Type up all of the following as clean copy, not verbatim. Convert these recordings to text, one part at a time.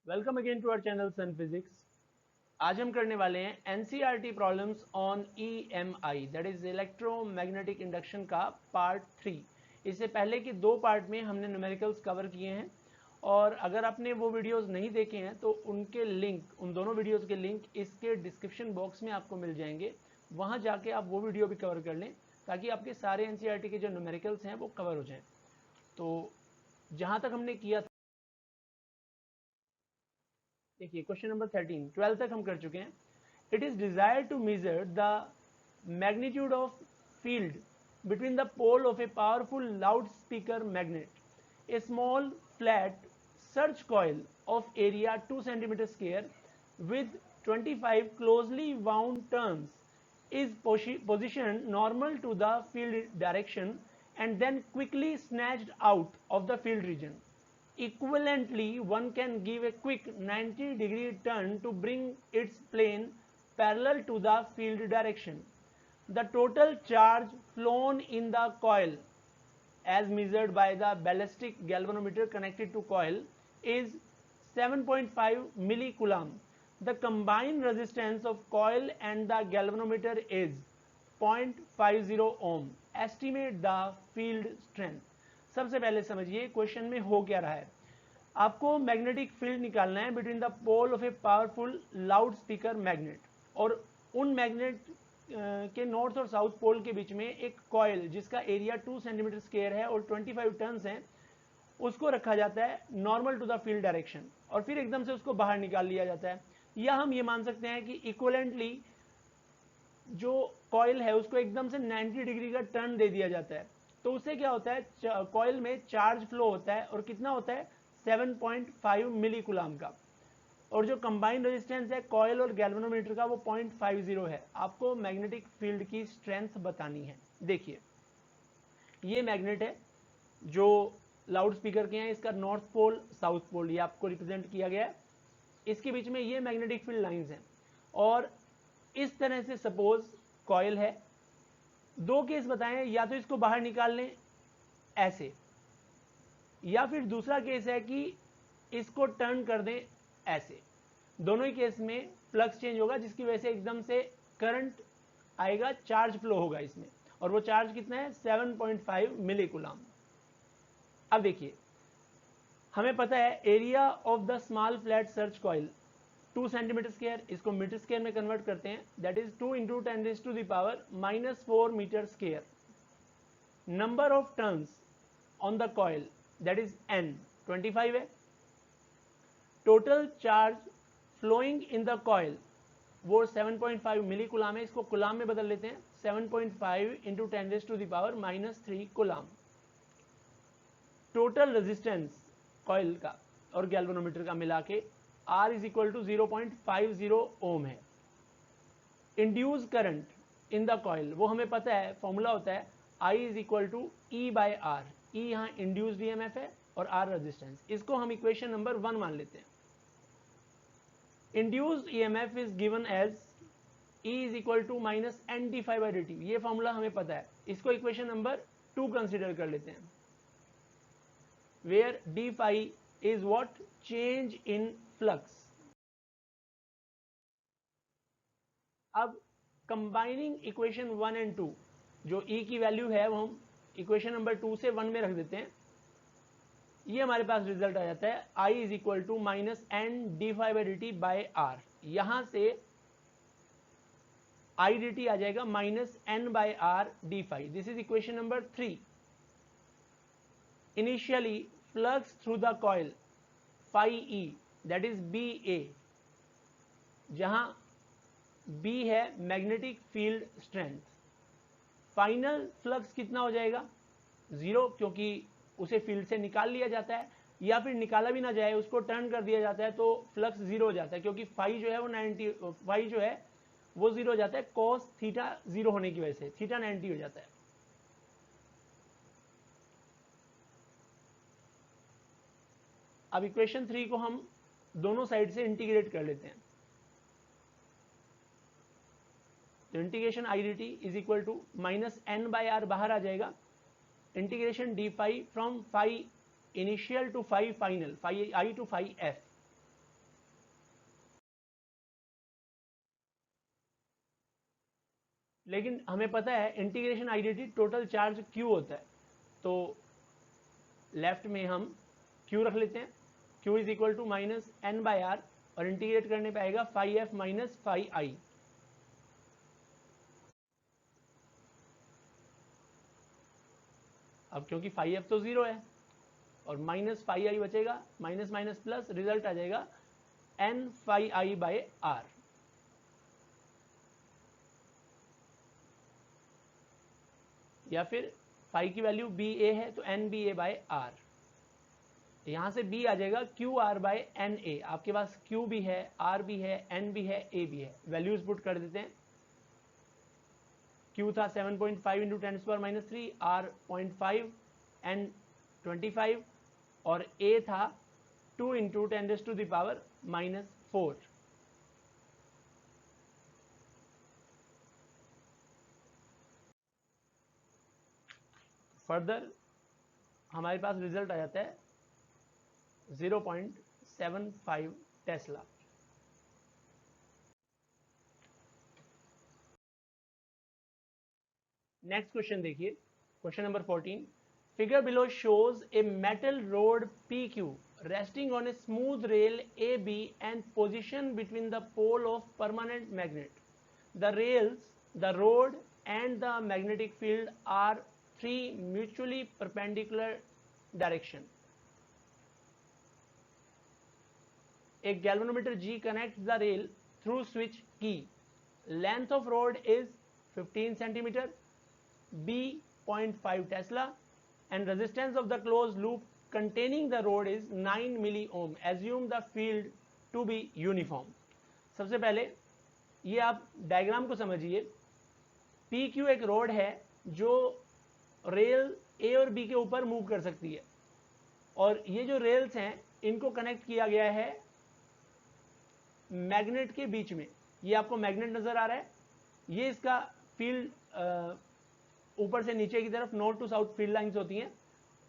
Welcome again to our channel sun physics. आज हम करने वाले हैं NCERT problems on EMI, that is electromagnetic induction का पार्ट 3। इससे पहले के दो पार्ट में हमने न्यूमेरिकल्स कवर किए हैं, और अगर आपने वो वीडियोस नहीं देखे हैं तो उनके लिंक, उन दोनों वीडियोस के लिंक इसके डिस्क्रिप्शन बॉक्स में आपको मिल जाएंगे। वहाँ जाके आप वो वीडियो भी कवर कर लें ताकि आपके सारे एनसीईआरटी के जो न्यूमेरिकल्स हैं वो कवर हो जाएं। तो जहाँ तक हमने किया था, देखिए क्वेश्चन नंबर 13, 12 तक हम कर चुके हैं। It is desired to measure the magnitude of field between the pole of a powerful loudspeaker magnet. A small flat search coil of area 2 cm square with 25 closely wound turns is positioned normal to the field direction and then quickly snatched out of the field region. Equivalently, one can give a quick 90-degree turn to bring its plane parallel to the field direction. The total charge flown in the coil, as measured by the ballistic galvanometer connected to coil, is 7.5 millicoulomb. The combined resistance of coil and the galvanometer is 0.50 ohm. Estimate the field strength. सबसे पहले समझिए question में हो क्या रहा है। आपको magnetic field निकालना है between the pole of a powerful loudspeaker magnet, और उन मैग्नेट के नॉर्थ और साउथ पोल के बीच में एक कॉयल जिसका एरिया 2 सेंटीमीटर स्क्वायर है और 25 टर्न्स हैं, उसको रखा जाता है normal to the field direction, और फिर एकदम से उसको बाहर निकाल लिया जाता है। या हम ये मान सकते हैं कि इक्वलेंटली जो कॉयल है उसको एकदम से 90 डिग्री का टर्न दे दिया जाता है। तो उससे क्या होता है, कॉयल में चार्ज फ्लो होता है, और कितना होता है, 7.5 मिली कुलाम का। और जो कंबाइंड रेजिस्टेंस है कॉयल और गैल्वेनोमीटर का वो 0.50 है। आपको मैग्नेटिक फील्ड की स्ट्रेंथ बतानी है। देखिए ये मैग्नेट है जो लाउड स्पीकर के हैं, इसका नॉर्थ पोल साउथ पोल ये आपको रिप्रेजेंट किया गया है। इसके बीच में ये मैग्नेटिक फील्ड लाइंस हैं, और इस तरह से सपोज कॉयल है। दो केस बताएं, या तो इसको बाहर निकाल लें ऐसे, या फिर दूसरा केस है कि इसको टर्न कर दें ऐसे। दोनों ही केस में फ्लक्स चेंज होगा जिसकी वजह से एकदम से करंट आएगा, चार्ज फ्लो होगा इसमें, और वो चार्ज कितना है, 7.5 मिली कुलाम। अब देखिए हमें पता है area of the small flat search coil 2 centimetre square, इसको मीटर स्क्वायर में कन्वर्ट करते हैं, that is 2 into 10⁻⁻⁴ metre square. Number of turns on the coil that is n, 25 है। Total charge flowing in the coil वो 7.5 मिली कुलाम है, इसको कुलाम में बदल लेते हैं, 7.5 into 10⁻³ coulomb. Total resistance coil का और गैल्वेनोमीटर का मिला के R is equal to 0.50 ohm है। Induce current in the coil वो हमें पता है, फॉर्मूला होता है I is equal to E by R. E यहाँ इंड्यूस्ड ईएमएफ है और R रेजिस्टेंस, इसको हम इक्वेशन नंबर 1 मान लेते हैं। Induced EMF is given as E is equal to minus N D phi by D T, ये फॉर्मूला हमें पता है, इसको इक्वेशन नंबर 2 कंसिडर कर लेते हैं, where D phi is what, change in flux. अब कंबाइनिंग इक्वेशन 1 एंड 2, जो E की वैल्यू है वो हम इक्वेशन नंबर 2 से 1 में रख देते हैं, ये हमारे पास रिजल्ट आ जाता है I is equal to minus N D phi by D t by R. यहां से आई डी टी आ जाएगा minus N by R d phi. This is equation number 3। Initially flux through the coil phi i that is B A, जहां B है magnetic field strength. Final flux कितना हो जाएगा, 0, क्योंकि उसे फील्ड से निकाल लिया जाता है, या फिर निकाला भी ना जाए उसको टर्न कर दिया जाता है तो फ्लक्स 0 हो जाता है, क्योंकि फाई जो है वो 90, फाई जो है वो 0 हो जाता है, कॉस थीटा 0 होने की वजह से थीटा 90 हो जाता है। अब इक्वेशन 3 को हम दोनों साइड से इंटीग्रेट कर लेते हैं, तो integration I D T is equal to minus N by R बाहर आ जाएगा, integration D phi from phi initial to phi final, phi I to phi F, लेकिन हमें पता है integration identity total charge Q होता है, तो लेफ्ट में हम Q रख लेते हैं, Q is equal to minus N by R, और इंटीग्रेट करने पे आएगा phi F minus phi I. अब क्योंकि फाई एफ तो 0 है और माइनस फाई आई बचेगा, माइनस माइनस प्लस, रिजल्ट आ जाएगा N phi I by R. या फिर फाई की वैल्यू बी ए है तो N B A by R, यहां से बी आ जाएगा Q R by N A. आपके पास क्यू भी है, आर भी है, एन भी है, ए भी है, वैल्यूज पुट कर देते हैं। क्यू था 7.5 इंटू 10⁻³ आर 0.5 एन 25 और ए था 2 इंटू 10⁻⁻⁴। फर्दर हमारे पास रिजल्ट आ जाता है 0.75 टेस्ला। नेक्स्ट क्वेश्चन देखिए, question number 14। Figure below shows a metal road PQ resting on a smooth rail AB and position between the pole of permanent magnet. The rails, the rod and the magnetic field are three mutually perpendicular direction. A galvanometer G connects the rail through switch key. Length of rod is 15 centimeter, B 0.5 Tesla, and resistance of the closed loop containing the rod is 9 milli ohm. Assume the field to be uniform. सबसे पहले ये आप diagram को समझिए। PQ एक road है जो rail A और B के ऊपर मूव कर सकती है, और ये जो रेल्स हैं इनको कनेक्ट किया गया है मैग्नेट के बीच में। ये आपको मैग्नेट नजर आ रहा है, ये इसका फील्ड ऊपर से नीचे की तरफ north to south field lines होती हैं,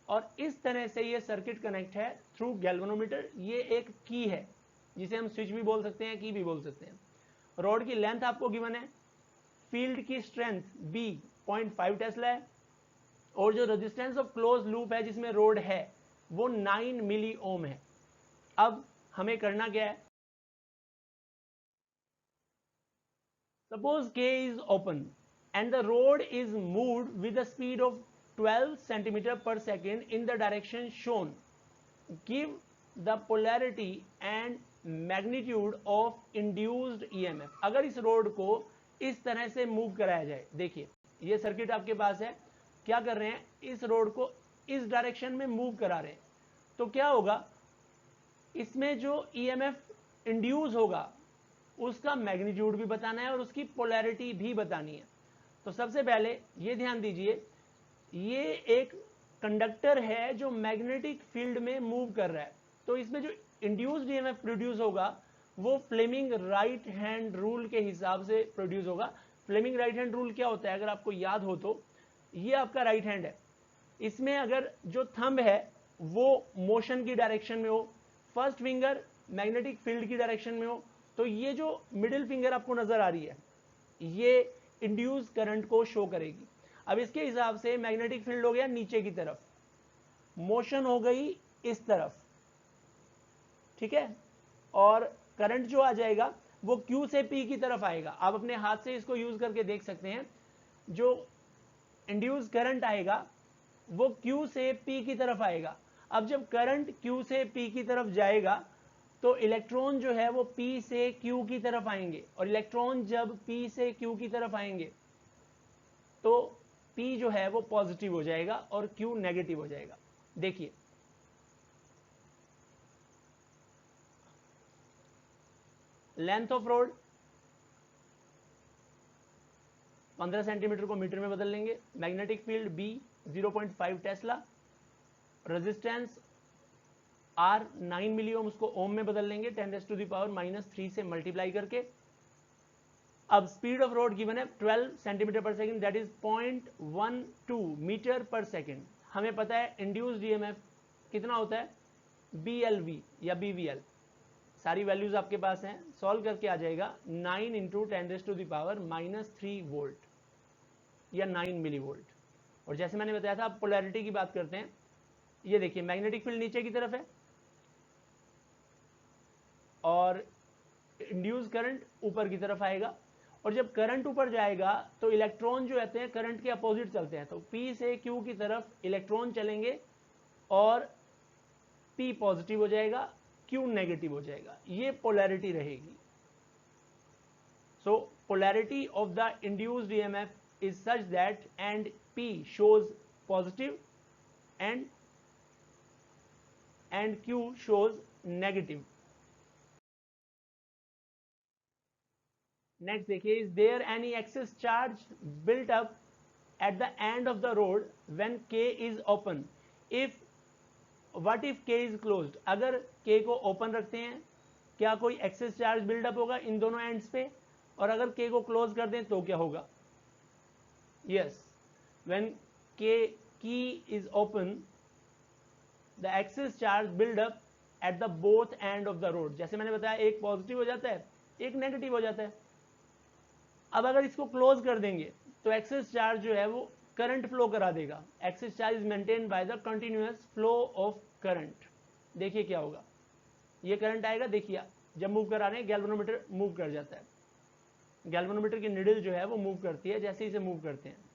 और इस तरह से ये सर्किट कनेक्ट है थ्रू गैल्वेनोमीटर। ये एक की है जिसे हम स्विच भी बोल सकते हैं, की भी बोल सकते हैं। रॉड की लेंथ आपको गिवन है, फील्ड की स्ट्रेंथ B 0.5 टेस्ला है, और जो रेजिस्टेंस ऑफ क्लोज लूप है जिसमें रोड है वो 9 मिली ओम है। अब हमें करना क्या है, suppose K is open and the rod is moved with the speed of 12 centimeter per second in the direction shown. Give the polarity and magnitude of induced EMF. अगर इस रोड को इस तरह से मूव कराया जाए, देखिए ये सर्किट आपके पास है, क्या कर रहे हैं, इस रोड को इस डायरेक्शन में मूव करा रहे हैं, तो क्या होगा, इसमें जो EMF इंड्यूस होगा उसका मैग्नीट्यूड भी बताना है और उसकी पोलैरिटी भी बतानी है। तो सबसे पहले ये ध्यान दीजिए, ये एक कंडक्टर है जो मैग्नेटिक फील्ड में मूव कर रहा है, तो इसमें जो इंड्यूस्ड ईएमएफ प्रोड्यूस होगा वो फ्लेमिंग राइट हैंड रूल के हिसाब से प्रोड्यूस होगा। फ्लेमिंग राइट हैंड रूल क्या होता है, अगर आपको याद हो तो, ये आपका राइट हैंड है, इसमें अगर जो थंब है वो मोशन की डायरेक्शन में हो, फर्स्ट फिंगर मैग्नेटिक फील्ड की डायरेक्शन में हो, तो ये जो मिडिल फिंगर आपको नजर आ रही है ये इंड्यूस करंट को शो करेगी। अब इसके हिसाब से मैग्नेटिक फील्ड हो गया नीचे की तरफ, मोशन हो गई इस तरफ, ठीक है, और करंट जो आ जाएगा वो Q से P की तरफ आएगा। आप अपने हाथ से इसको यूज करके देख सकते हैं, जो इंड्यूस करंट आएगा वो Q से P की तरफ आएगा। अब जब करंट Q से P की तरफ जाएगा तो इलेक्ट्रॉन जो है वो P से Q की तरफ आएंगे, और इलेक्ट्रॉन जब P से Q की तरफ आएंगे तो P जो है वो पॉजिटिव हो जाएगा और Q नेगेटिव हो जाएगा। देखिए लेंथ ऑफ रोड 15 सेंटीमीटर को मीटर में बदल लेंगे, magnetic field B 0.5 Tesla, resistance R 9 मिली ओम, उसको ओम में बदल लेंगे 10⁻⁻³ से मल्टीप्लाई करके। अब स्पीड ऑफ रोड गिवन है 12 सेंटीमीटर पर second, that is 0.12 metre per second. हमें पता है इंड्यूस्ड ईएमएफ कितना होता है, BLV या BVL, सारी वैल्यूज आपके पास हैं, सॉल्व करके आ जाएगा 9 × 10⁻³ वोल्ट। या 9 मिली वोल्ट। और जैसे मैंने बताया था, अब पोलैरिटी की बात करते हैं। ये देखिए, मैग्नेटिक फील्ड नीचे की तरफ है और इंड्यूस करंट ऊपर की तरफ आएगा। और जब करंट ऊपर जाएगा तो इलेक्ट्रॉन जो रहते हैं करंट के अपोजिट चलते हैं, तो P से Q की तरफ इलेक्ट्रॉन चलेंगे और P पॉजिटिव हो जाएगा, Q नेगेटिव हो जाएगा। ये पोलैरिटी रहेगी। So polarity of the induced EMF is such that end P shows positive and Q shows negative. Next देखिए, is there any excess charge built up at the end of the rod when K is open? If what if K is closed? अगर K को open रखते हैं, क्या कोई access charge buildup होगा इन दोनों ends पे? और अगर K को क्लोज कर दें तो क्या होगा? Yes, when K key is open, the excess charge build up at the both end of the rod. जैसे मैंने बताया, एक पॉजिटिव हो जाता है, एक नेगेटिव हो जाता है। अब अगर इसको क्लोज कर देंगे तो एक्सेस चार्ज जो है वो करंट फ्लो करा देगा। Excess charge is maintain by the continuous flow of current. देखिए क्या होगा, ये करंट आएगा, देखिए जब मूव करा रहे हैं गैल्वेनोमीटर मूव कर जाता है। गैल्वेनोमीटर की निडल जो है वो मूव करती है जैसे इसे मूव करते हैं।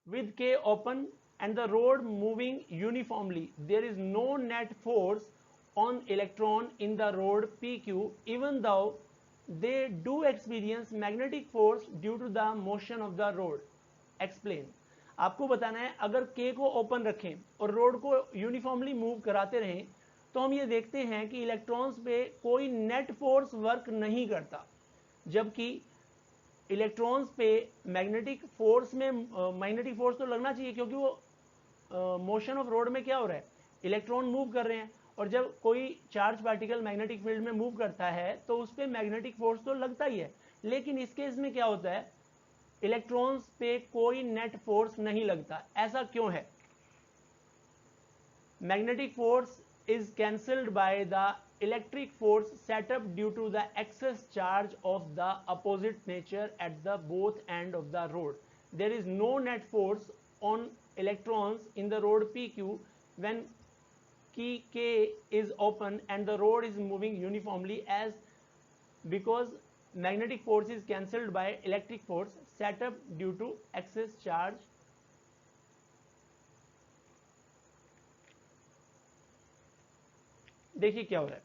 With K open and the rod moving uniformly, there is no net force on electron in the rod PQ, even though they do experience magnetic force due to the motion of the rod. Explain. आपको बताना है, अगर K को open रखें और road को uniformly move कराते रहें तो हम ये देखते हैं कि इलेक्ट्रॉन्स पे कोई नेट फोर्स वर्क नहीं करता, जबकि इलेक्ट्रॉन्स पे मैग्नेटिक फोर्स तो लगना चाहिए, क्योंकि वो मोशन ऑफ रोड में क्या हो रहा है, इलेक्ट्रॉन मूव कर रहे हैं। और जब कोई चार्ज पार्टिकल मैग्नेटिक फील्ड में मूव करता है तो उस पर मैग्नेटिक फोर्स तो लगता ही है, लेकिन इस केस में क्या होता है, इलेक्ट्रॉन्स पे कोई नेट फोर्स नहीं लगता। ऐसा क्यों है? Magnetic force is cancelled by the electric force set up due to the excess charge of the opposite nature at the both end of the rod. There is no net force on electrons in the rod PQ when key K is open and the rod is moving uniformly, as because magnetic force is cancelled by electric force set up due to excess charge. देखिए क्या हो रहा है,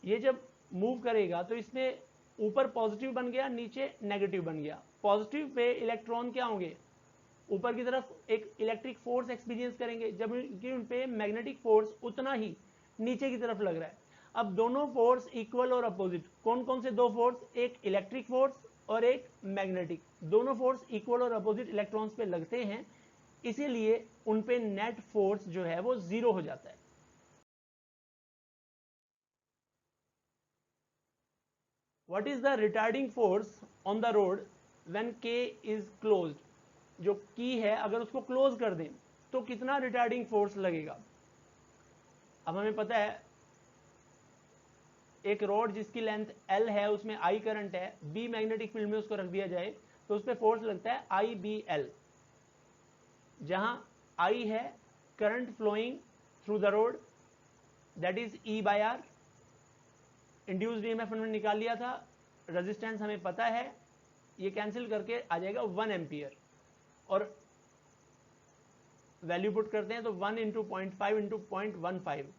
ये जब move करेगा तो इसमें ऊपर पॉजिटिव बन गया, नीचे नेगेटिव बन गया। पॉजिटिव पे इलेक्ट्रॉन क्या होंगे, ऊपर की तरफ एक इलेक्ट्रिक फोर्स एक्सपीरियंस करेंगे, जबकि उन पे मैग्नेटिक फोर्स उतना ही नीचे की तरफ लग रहा है। अब दोनों फोर्स इक्वल और अपोजिट, कौन कौन से दो फोर्स, एक इलेक्ट्रिक फोर्स और एक मैग्नेटिक, दोनों फोर्स इक्वल और अपोजिट इलेक्ट्रॉन्स पे लगते हैं, इसीलिए उन पे नेट फोर्स जो है वो जीरो हो जाता है। What is the retarding force on the rod when K is closed? जो की है अगर उसको क्लोज कर दें तो कितना रिटार्डिंग फोर्स लगेगा? अब हमें पता है, एक रॉड जिसकी लेंथ L है उसमें I करंट है, B मैग्नेटिक फील्ड में उसको रख दिया जाए तो उस पर फोर्स लगता है IBL, जहां I है current flowing through the rod, that is E/R। Induced EMF हमने निकाल लिया था, रेजिस्टेंस हमें पता है, ये कैंसिल करके आ जाएगा 1 एम्पियर, और वैल्यू पुट करते हैं तो 1 into 0.5 into 0.15,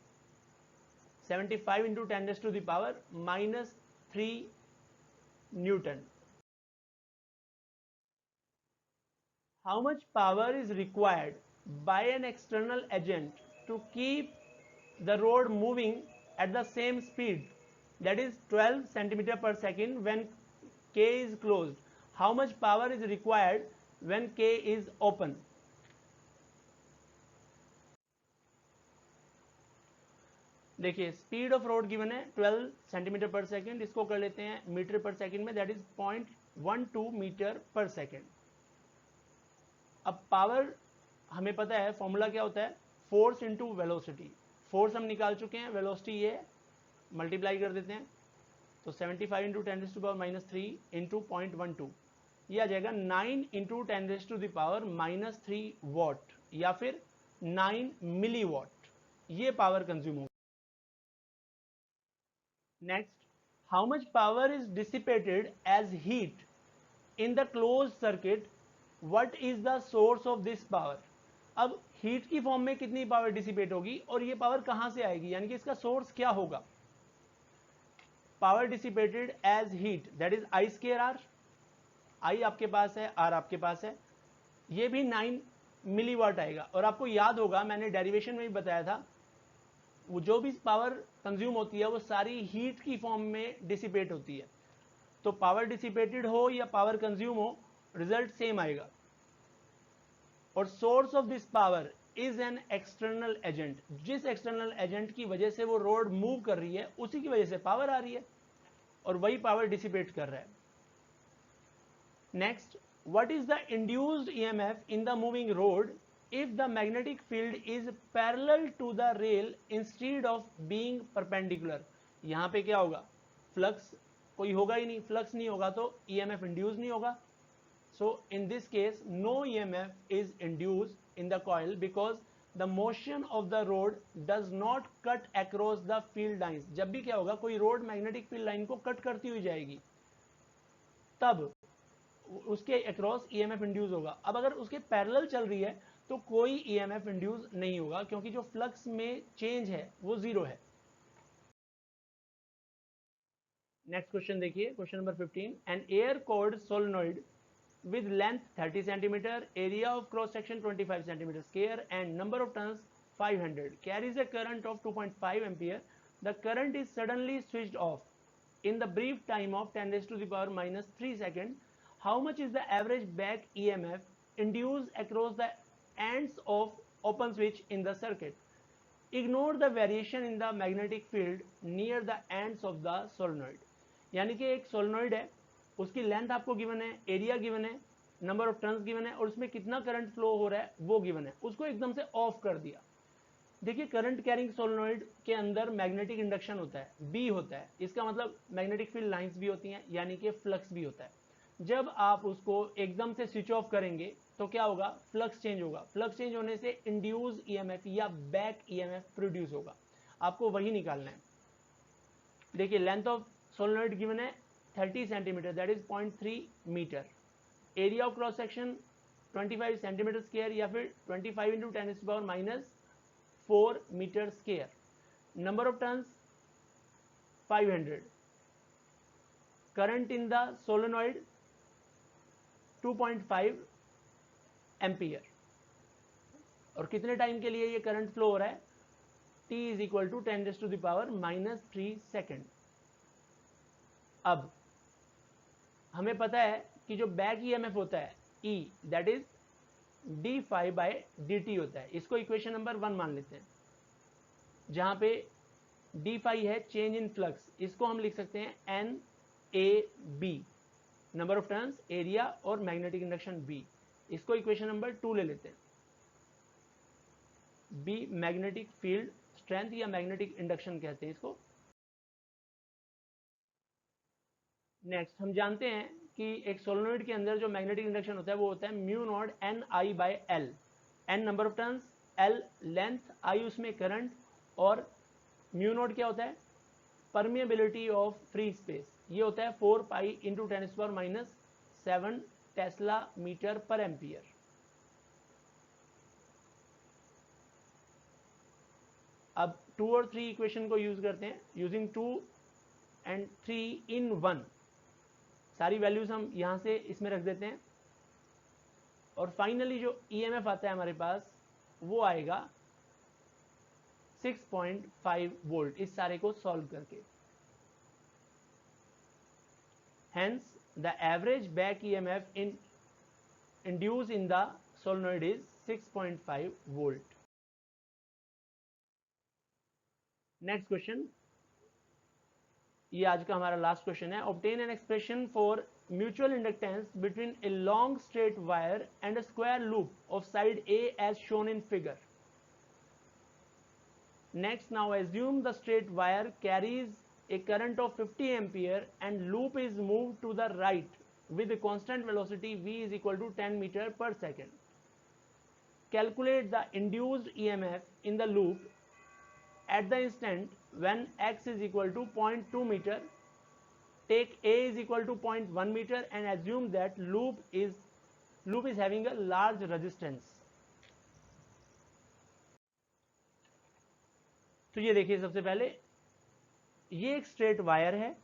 75 into 10⁻³ Newton. How much power is required by an external agent to keep the rod moving at the same speed, that is 12 centimeter per second when K is closed? How much power is required when K is open? देखिए, speed of road given है 12 centimetre पर second, इसको कर लेते हैं metre पर second में, that is 0.12 metre पर सेकेंड। अब पावर हमें पता है, फॉर्मूला क्या होता है, फोर्स इंटू वेलोसिटी। फोर्स हम निकाल चुके हैं, वेलोसिटी ये मल्टीप्लाई कर देते हैं तो 75 इंटू 10⁻³ इंटू 0.12 ये आ जाएगा 9 इंटू 10⁻³ वॉट या फिर 9 मिली वॉट ये पावर कंज्यूम होगा. Next, how much power is dissipated as heat in the closed circuit, what is the source of this power. अब हीट की फॉर्म में कितनी पावर डिसिपेट होगी और ये पावर कहां से आएगी, यानी कि इसका सोर्स क्या होगा. Power dissipated as heat that is I square R. I आपके पास है, आर आपके पास है, ये भी 9 मिलीवाट आएगा. और आपको याद होगा मैंने डेरिवेशन में भी बताया था वो जो भी पावर कंज्यूम होती है वो सारी हीट की फॉर्म में डिसिपेट होती है. तो पावर डिसिपेटेड हो या पावर कंज्यूम हो रिजल्ट सेम आएगा. और source of this power is an external agent. जिस एक्सटर्नल एजेंट की वजह से वो रोड मूव कर रही है उसी की वजह से पावर आ रही है और वही पावर डिसिपेट कर रहा है. Next, what is the induced EMF in the moving road if the magnetic field is parallel to the rail instead of being perpendicular. यहां पे क्या होगा, फ्लक्स कोई होगा ही नहीं, फ्लक्स नहीं होगा तो EMF इंड्यूस नहीं होगा. So in this case no EMF is induced in the coil because the motion of the road does not cut across the field lines. जब भी क्या होगा, कोई रोड मैग्नेटिक फील्ड लाइन को कट करती हुई जाएगी तब उसके अक्रॉस ईएमएफ इंड्यूस होगा. अब अगर उसके पैरेलल चल रही है तो कोई ईएमएफ इंड्यूस नहीं होगा क्योंकि जो फ्लक्स में चेंज है वो जीरो है. नेक्स्ट क्वेश्चन देखिए, question number 15. An air cored solenoid with length 30 cm, area of cross section 25 cm square and number of turns 500 carries a current of 2.5 ampere. The current is suddenly switched off in the brief time of 10⁻³ seconds. How much is the average back EMF induced across the ends of open switch in the circuit? Ignore the variation in the magnetic field near the ends of the solenoid. यानी कि एक solenoid है, उसकी length आपको given है, area given है, number of turns given है और उसमें कितना करंट फ्लो हो रहा है वो गिवन है. उसको एकदम से ऑफ कर दिया. देखिए करंट कैरिंग सोलेनोइड के अंदर मैग्नेटिक इंडक्शन होता है, बी होता है. इसका मतलब मैग्नेटिक फील्ड लाइंस भी होती हैं यानी कि फ्लक्स भी होता है. जब आप उसको एकदम से स्विच ऑफ करेंगे तो क्या होगा, फ्लक्स चेंज होगा. फ्लक्स चेंज होने से इंड्यूस ईएमएफ या बैक ईएमएफ प्रोड्यूस होगा. आपको वही निकालना है. देखिए लेंथ ऑफ सोलेनोइड गिवन है 30 centimetre that is 0.3 metre. Area of cross section 25 centimetre square या फिर 25 into 10⁻⁴ metre square. Number of turns 500. Current in the solenoid 2.5 ampere. और कितने टाइम के लिए ये करंट फ्लो हो रहा है, t is equal to 10⁻³ second. अब हमें पता है कि जो बैक ईएमएफ होता है E दैट इज d∅/dt होता है. इसको इक्वेशन नंबर 1 मान लेते हैं जहां पे d∅ है चेंज इन फ्लक्स. इसको हम लिख सकते हैं NAB, number of turns, area और मैग्नेटिक इंडक्शन B. इसको इक्वेशन नंबर 2 ले लेते हैं. B मैग्नेटिक फील्ड स्ट्रेंथ या मैग्नेटिक इंडक्शन कहते हैं इसको. नेक्स्ट हम जानते हैं कि एक सोलेनोइड के अंदर जो मैग्नेटिक इंडक्शन होता है वो होता है μ0 Ni/L. N number of turns, L length, I उसमें करंट और μ0 क्या होता है, परमिएबिलिटी ऑफ फ्री स्पेस. ये होता है 4 पाई इंटू 10⁻⁷ टेस्ला मीटर पर एम्पियर. अब 2 और 3 इक्वेशन को यूज करते हैं. यूजिंग 2 and 3 in 1 सारी वैल्यूज हम यहां से इसमें रख देते हैं और फाइनली जो ईएमएफ आता है हमारे पास वो आएगा 6.5 वोल्ट इस सारे को सॉल्व करके. Hence the average back EMF in induce in the solenoid is 6.5 volt. Next question, ये आज का हमारा लास्ट क्वेश्चन है. Obtain an expression for mutual inductance between a long straight wire and a square loop of side A as shown in figure. Next, now assume the straight wire carries a current of 50 ampere and loop is moved to the right with a constant velocity v is equal to 10 meter per second. Calculate the induced EMF in the loop at the instant when x is equal to 0.2 meter. Take a is equal to 0.1 meter and assume that loop is having a large resistance. तो ये देखिए, सबसे पहले ये एक straight wire है,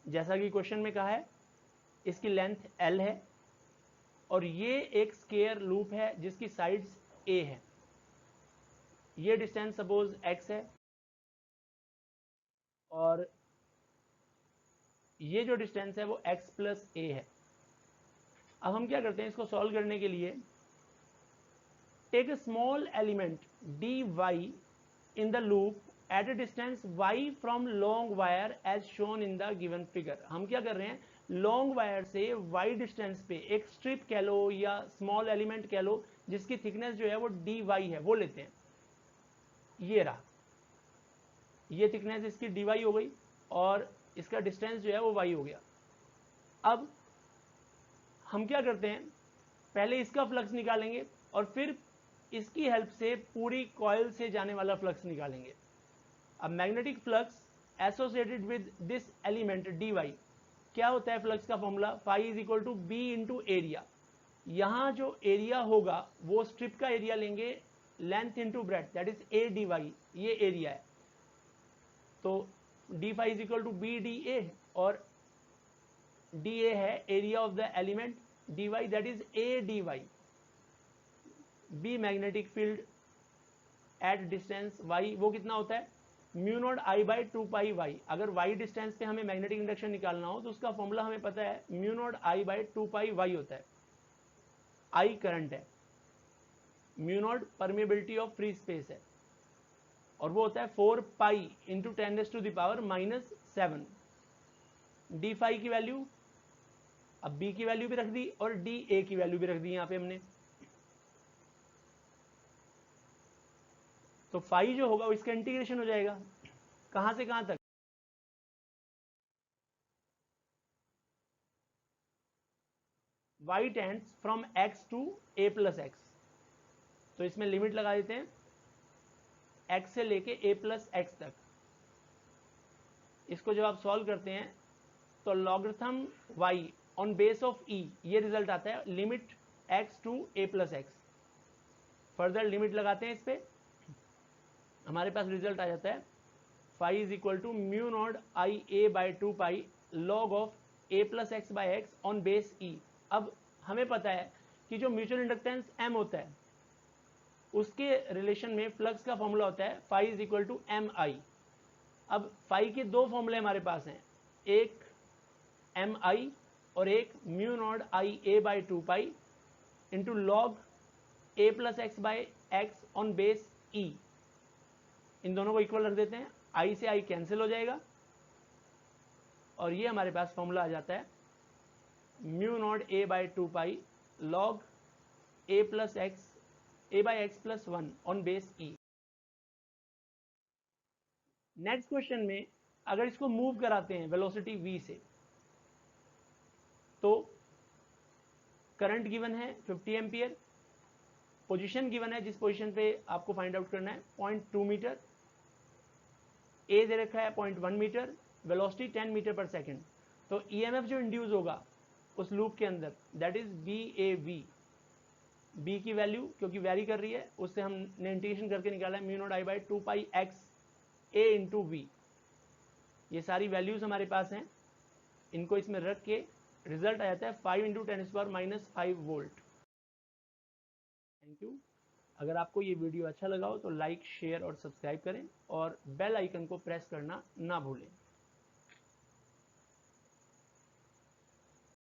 जैसा कि क्वेश्चन में कहा है, इसकी लेंथ L है और ये एक स्क्वायर लूप है जिसकी साइड्स A है. ये डिस्टेंस सपोज x है और ये जो डिस्टेंस है वो x प्लस a है. अब हम क्या करते हैं, इसको सॉल्व करने के लिए take a small element dy in the loop at a distance y from long wire as shown in the given figure. हम क्या कर रहे हैं, लॉन्ग वायर से y डिस्टेंस पे एक स्ट्रिप कह लो या स्मॉल एलिमेंट कह लो जिसकी थिकनेस जो है वो dy है, वो लेते हैं. ये रहा, ये थिकनेस इसकी dy हो गई और इसका डिस्टेंस जो है वो y हो गया. अब हम क्या करते हैं, पहले इसका फ्लक्स निकालेंगे और फिर इसकी हेल्प से पूरी कॉइल से जाने वाला फ्लक्स निकालेंगे. अब magnetic flux associated with this element dy, क्या होता है फ्लक्स का formula, phi is equal to B into area. यहाँ जो एरिया होगा वो स्ट्रिप का एरिया लेंगे, length into breadth, that is a d y, ये एरिया है. तो d phi is equal to B d A और डी ए है area of the element, d y that is a d y. B magnetic field at distance y, वो कितना होता है, mu naught I by 2 pi y. अगर y distance पे हमें magnetic induction निकालना हो तो उसका फॉर्मूला हमें पता है, mu naught I by 2 pi y होता है. I करंट है, mu naught permeability of free space है और वो होता है 4 पाई इंटू 10⁻⁻⁷. डी फाई की वैल्यू, अब b की वैल्यू भी रख दी और डी ए की वैल्यू भी रख दी यहाँ पे हमने. तो फाई जो होगा इसका इंटीग्रेशन हो जाएगा, कहां से कहां तक, y tends from x to a plus x. तो इसमें लिमिट लगा देते हैं x से लेके a प्लस एक्स तक. इसको जब आप सॉल्व करते हैं तो logarithm y on base of e, ये रिजल्ट आता है, limit x to a plus x. Further limit लगाते हैं इस पे, हमारे पास रिजल्ट आ जाता है phi is equal to mu naught I A by 2 pi log of A plus X by X on base E. अब हमें पता है कि जो म्यूचुअल इंडक्टेंस m होता है उसके रिलेशन में फ्लक्स का फॉर्मूला होता है phi is equal to M I. अब फाई के दो फॉर्मूले हमारे पास हैं, एक एम आई और एक mu naught I A by 2 pi into log A plus X by X on base E. इन दोनों को इक्वल रख देते हैं, आई से आई कैंसिल हो जाएगा और ये हमारे पास फॉर्मूला आ जाता है mu not a by 2 pi log A plus x, A by x plus 1 on base E. Next question में अगर इसको मूव कराते हैं वेलोसिटी v से, तो करंट गिवन है 50 एम्पियर, पोजीशन गिवन है जिस पोजीशन पे आपको फाइंड आउट करना है 0.2 मीटर, ए दे रखा है 0.1 metre, velocity 10 metre per second. तो ईएमएफ जो इंड्यूस होगा उस लूप के अंदर that is B a v. बी की वैल्यू क्योंकि वेरी कर रही है उससे हमने इंटीग्रेशन करके निकाला है mu naught I by 2 pi x a into v. ये सारी वैल्यूज हमारे पास हैं, इनको इसमें रख के रिजल्ट आ जाता है 5 इंटू 10⁻⁻5 वोल्ट. Thank you. अगर आपको ये वीडियो अच्छा लगा हो तो लाइक, शेयर और सब्सक्राइब करें और बेल आइकन को प्रेस करना ना भूलें.